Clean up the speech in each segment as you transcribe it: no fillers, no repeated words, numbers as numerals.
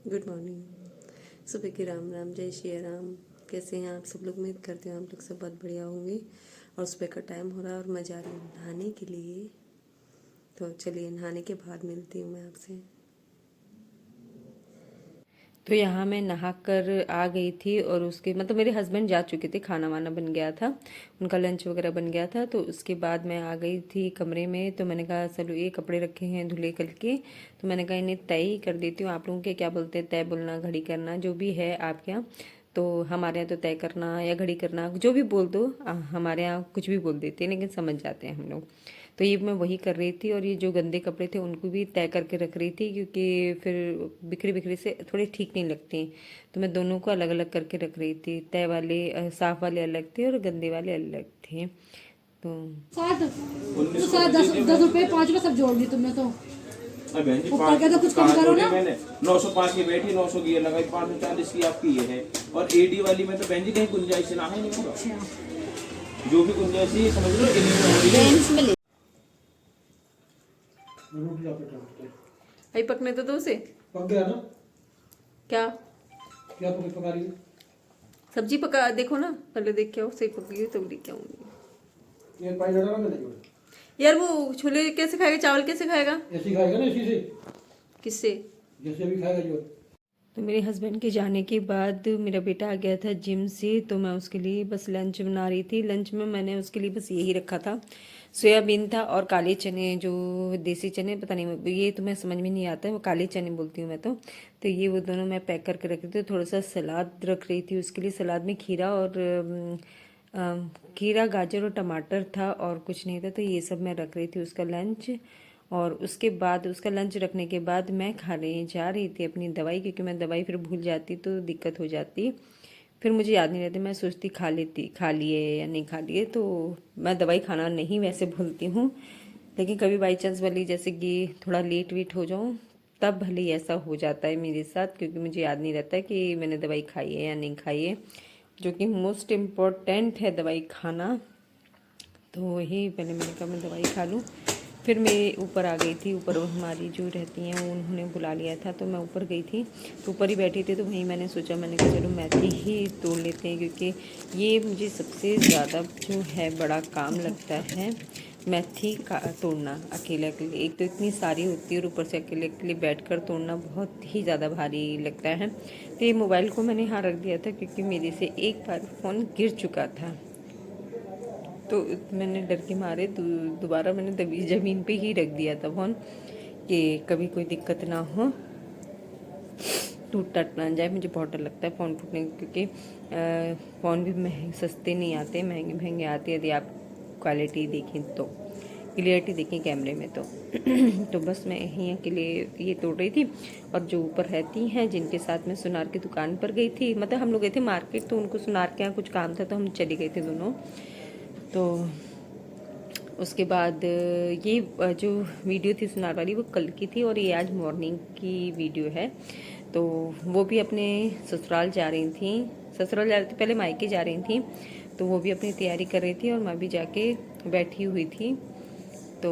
Good morning. सुबह की राम राम, जय श्री राम। कैसे हैं आप सब लोग? उम्मीद करते हैं आप लोग सब बहुत बढ़िया होंगे। और सुबह का टाइम हो रहा है और मैं जा रही हूँ नहाने के लिए। तो चलिए नहाने के बाद मिलती हूँ मैं आपसे। तो यहाँ मैं नहा कर आ गई थी और उसके मतलब मेरे हस्बैंड जा चुके थे, खाना वाना बन गया था, उनका लंच वगैरह बन गया था। तो उसके बाद मैं आ गई थी कमरे में। तो मैंने कहा चलो ये कपड़े रखे हैं धुले करके, तो मैंने कहा इन्हें तय ही कर देती हूँ। आप लोगों के क्या बोलते हैं, तय बोलना, घड़ी करना, जो भी है आपके यहाँ। तो हमारे यहाँ तो तय करना या घड़ी करना जो भी बोल दो, हमारे यहाँ कुछ भी बोल देते हैं लेकिन समझ जाते हैं हम लोग। तो ये मैं वही कर रही थी और ये जो गंदे कपड़े थे उनको भी तय करके रख रही थी, क्योंकि फिर बिखरे बिखरे से थोड़े ठीक नहीं लगते। तो मैं दोनों को अलग अलग करके रख रही थी। तय वाले साफ वाले अलग थे और गंदे वाले अलग थे। तो 10 10 रुपए 5 रुपए सब जोड़ दी तुमने तो। अब बहन जी ऊपर का तो कुछ कम करो ना। मैंने 905 की बैठी, 900 की ये लगाई, 540 की आपकी ये है। और एडी वाली में तो बहन जी कहीं गुंजाइश ना है, नहीं होगा। जो भी गुंजाइश है समझ लो इन्हीं में हो रही है। भाई पकने तो दो से। पक गया ना? क्या क्या पका रही है? सब्जी पका देखो ना, पहले देख के आओ सही पक गई तो लेके आऊंगी। ये पानी डाला ना मैंने। यार वो छोले कैसे खाएगा, चावल कैसे खाएगा? ऐसी खाएगा ना, इसी से किससे? जैसे भी खाएगा जो। तो मेरे हस्बैंड के जाने के बाद मेरा बेटा आ गया था जिम से, तो मैं उसके लिए बस लंच बना रही थी। लंच में मैंने उसके लिए बस यही रखा था, सोयाबीन था और काले चने, जो देसी चने, पता नहीं ये तो मैं समझ में नहीं आता है, वो काले चने बोलती हूँ मैं तो ये वो दोनों मैं पैक करके रख रही थी। थोड़ा सा सलाद रख रही थी उसके लिए। सलाद में खीरा और खीरा, गाजर और टमाटर था और कुछ नहीं था। तो ये सब मैं रख रही थी उसका लंच। और उसके बाद उसका लंच रखने के बाद मैं खाने जा रही थी अपनी दवाई, क्योंकि मैं दवाई फिर भूल जाती तो दिक्कत हो जाती, फिर मुझे याद नहीं रहती। मैं सोचती खा लेती, खा लिए या नहीं खा लिए। तो मैं दवाई खाना नहीं वैसे भूलती हूँ, लेकिन कभी बाई चांस वाली जैसे कि थोड़ा लेट वेट हो जाऊँ तब भले ही ऐसा हो जाता है मेरे साथ, क्योंकि मुझे याद नहीं रहता कि मैंने दवाई खाई है या नहीं खाई है, जो कि मोस्ट इम्पोर्टेंट है दवाई खाना। तो वही पहले मैंने कहा मैं दवाई खा लूँ। फिर मैं ऊपर आ गई थी। ऊपर हमारी जो रहती हैं वो उन्होंने बुला लिया था, तो मैं ऊपर गई थी। तो ऊपर ही बैठी थी, तो वहीं मैंने सोचा, मैंने कहा चलो मेथी ही तोड़ लेते हैं, क्योंकि ये मुझे सबसे ज़्यादा जो है बड़ा काम लगता है मेथी का तोड़ना अकेले अकेले। एक तो इतनी सारी होती है और ऊपर से अकेले अकेले बैठकर तोड़ना बहुत ही ज़्यादा भारी लगता है। तो ये मोबाइल को मैंने यहाँ रख दिया था, क्योंकि मेरे से एक बार फ़ोन गिर चुका था, तो मैंने डर के मारे दोबारा मैंने ज़मीन पे ही रख दिया था फ़ोन, कि कभी कोई दिक्कत ना हो, टूट टट ना जाए। मुझे बहुत डर लगता है फ़ोन टूटने का, क्योंकि फ़ोन भी सस्ते नहीं आते, महंगे महंगे आते हैं। यदि आप क्वालिटी देखें तो, क्लियरिटी देखें कैमरे में तो तो बस मैं यहीं के लिए ये तोड़ रही थी। और जो ऊपर रहती हैं जिनके साथ मैं सुनार की दुकान पर गई थी, मतलब हम लोग गए थे मार्केट, तो उनको सुनार के यहाँ कुछ काम था तो हम चले गए थे दोनों। तो उसके बाद ये जो वीडियो थी सुनार वाली वो कल की थी और ये आज मॉर्निंग की वीडियो है। तो वो भी अपने ससुराल जा रही थी, ससुराल जा रही थी, पहले मायके जा रही थी। तो वो भी अपनी तैयारी कर रही थी और मैं भी जाके बैठी हुई थी। तो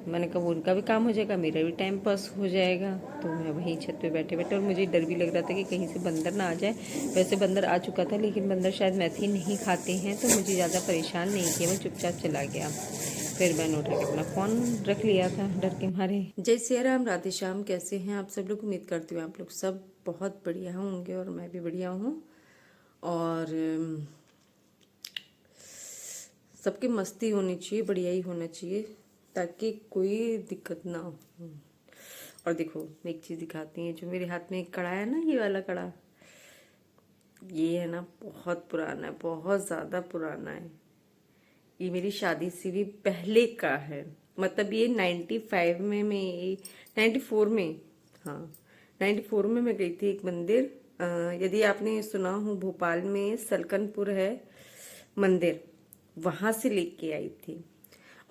मैंने कहा उनका भी काम हो जाएगा, मेरा भी टाइम पास हो जाएगा। तो मैं वहीं छत पे बैठे बैठे, और मुझे डर भी लग रहा था कि कहीं से बंदर ना आ जाए। वैसे बंदर आ चुका था, लेकिन बंदर शायद मेथी नहीं खाते हैं, तो मुझे ज़्यादा परेशान नहीं किया, वो चुपचाप चला गया। फिर मैंने उठा के अपना फ़ोन रख लिया था डर के मारे। जय श्री राम, राधे श्याम। कैसे हैं आप सब लोग? उम्मीद करती हूँ आप लोग सब बहुत बढ़िया होंगे और मैं भी बढ़िया हूँ। और सबकी मस्ती होनी चाहिए, बढ़िया ही होना चाहिए, ताकि कोई दिक्कत ना हो। और देखो मैं एक चीज़ दिखाती हूँ, जो मेरे हाथ में एक कड़ा है ना, ये वाला कड़ा, ये है ना बहुत पुराना है, बहुत ज़्यादा पुराना है। ये मेरी शादी से भी पहले का है, मतलब ये 95 में, मैं 94 में, हाँ 94 में मैं गई थी एक मंदिर। यदि आपने सुना हो, भोपाल में सलकनपुर है मंदिर, वहाँ से लेके आई थी।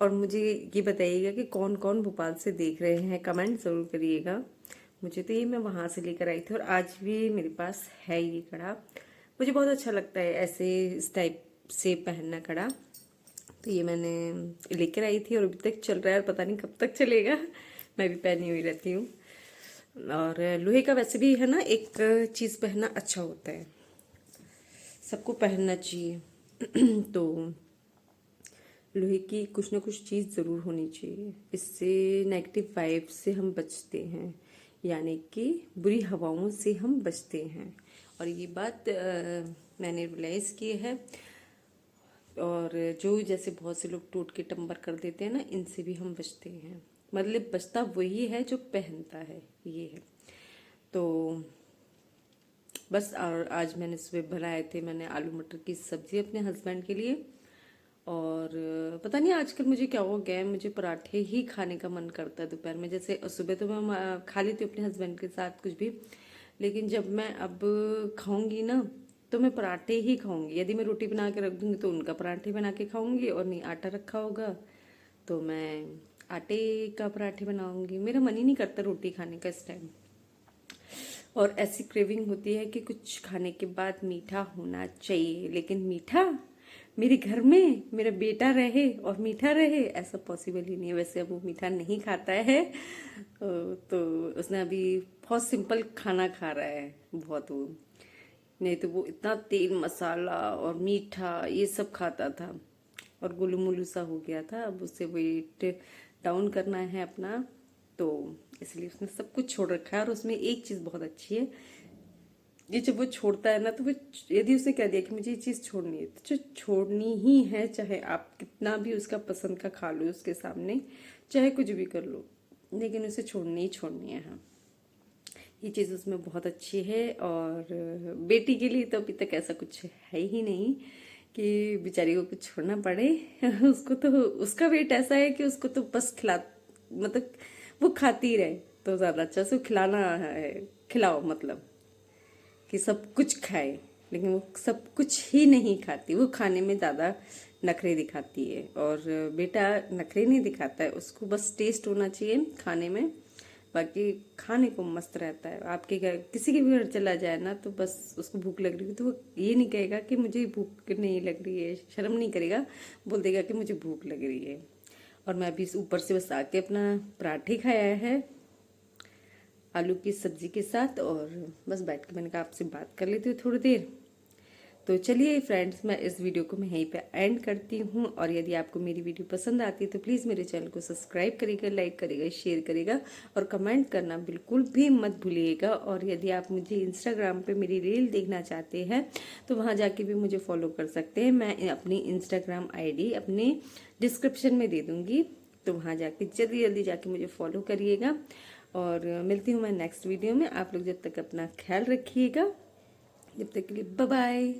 और मुझे ये बताइएगा कि कौन कौन भोपाल से देख रहे हैं, कमेंट ज़रूर करिएगा। मुझे तो ये मैं वहाँ से लेकर आई थी और आज भी मेरे पास है ये कड़ा। मुझे बहुत अच्छा लगता है ऐसे इस टाइप से पहनना कड़ा। तो ये मैंने लेकर आई थी और अभी तक चल रहा है और पता नहीं कब तक चलेगा। मैं भी पहनी हुई रहती हूँ। और लोहे का वैसे भी है ना, एक चीज़ पहनना अच्छा होता है, सबको पहनना चाहिए। तो लोहे की कुछ ना कुछ चीज़ ज़रूर होनी चाहिए, इससे नेगेटिव वाइब से हम बचते हैं, यानी कि बुरी हवाओं से हम बचते हैं। और ये बात मैंने रियलाइज़ की है। और जो जैसे बहुत से लोग टूट के टंबर कर देते हैं ना, इनसे भी हम बचते हैं। मतलब बचता वही है जो पहनता है, ये है। तो बस, और आज मैंने सुबह बनाए थे मैंने आलू मटर की सब्जी अपने हस्बैंड के लिए। और पता नहीं आजकल मुझे क्या हो गया है, मुझे पराठे ही खाने का मन करता है दोपहर में। जैसे सुबह तो मैं खा लेती हूँ अपने हस्बैंड के साथ कुछ भी, लेकिन जब मैं अब खाऊंगी ना तो मैं पराठे ही खाऊंगी। यदि मैं रोटी बना के रख दूंगी तो उनका पराठे बना के खाऊंगी, और नहीं आटा रखा होगा तो मैं आटे का पराठे बनाऊंगी। मेरा मन ही नहीं करता रोटी खाने का इस टाइम। और ऐसी क्रेविंग होती है कि कुछ खाने के बाद मीठा होना चाहिए, लेकिन मीठा मेरे घर में मेरा बेटा रहे और मीठा रहे, ऐसा पॉसिबल ही नहीं है। वैसे अब वो मीठा नहीं खाता है, तो उसने अभी बहुत सिंपल खाना खा रहा है बहुत। वो नहीं तो वो इतना तेल मसाला और मीठा ये सब खाता था और गुलू मुलू सा हो गया था। अब उसे वेट डाउन करना है अपना, तो इसलिए उसने सब कुछ छोड़ रखा है। और उसमें एक चीज़ बहुत अच्छी है, ये जब वो छोड़ता है ना, तो वो यदि उसने कह दिया कि मुझे ये चीज़ छोड़नी है तो जो छोड़नी ही है, चाहे आप कितना भी उसका पसंद का खा लो उसके सामने, चाहे कुछ भी कर लो, लेकिन उसे छोड़नी ही छोड़नी है। हाँ, ये चीज़ उसमें बहुत अच्छी है। और बेटी के लिए तो अभी तक ऐसा कुछ है ही नहीं कि बेचारी को कुछ छोड़ना पड़े। उसको तो उसका वेट ऐसा है कि उसको तो बस मतलब वो खाती रहे तो ज़्यादा अच्छा। से खिलाना है, खिलाओ मतलब कि सब कुछ खाए, लेकिन वो सब कुछ ही नहीं खाती, वो खाने में ज़्यादा नखरे दिखाती है। और बेटा नखरे नहीं दिखाता है, उसको बस टेस्ट होना चाहिए खाने में, बाकी खाने को मस्त रहता है। आपके घर किसी के भी घर चला जाए ना, तो बस उसको भूख लग रही है तो वो ये नहीं कहेगा कि मुझे भूख नहीं लग रही है, शर्म नहीं करेगा, बोल देगा कि मुझे भूख लग रही है। और मैं अभी ऊपर से बस आके अपना पराठे खाया है आलू की सब्जी के साथ, और बस बैठ के मैंने कहा आपसे बात कर लेती हूँ थोड़ी देर। तो चलिए फ्रेंड्स, मैं इस वीडियो को मैं यहीं पे एंड करती हूँ। और यदि आपको मेरी वीडियो पसंद आती है तो प्लीज़ मेरे चैनल को सब्सक्राइब करिएगा, लाइक करिएगा, शेयर करिएगा और कमेंट करना बिल्कुल भी मत भूलिएगा। और यदि आप मुझे इंस्टाग्राम पे मेरी रील देखना चाहते हैं तो वहाँ जाके भी मुझे फॉलो कर सकते हैं। मैं अपनी इंस्टाग्राम ID अपने डिस्क्रिप्शन में दे दूँगी, तो वहाँ जाके जल्दी जल्दी जाके मुझे फॉलो करिएगा। और मिलती हूँ मैं नेक्स्ट वीडियो में। आप लोग जब तक अपना ख्याल रखिएगा, जब तक के लिए बाय बाय।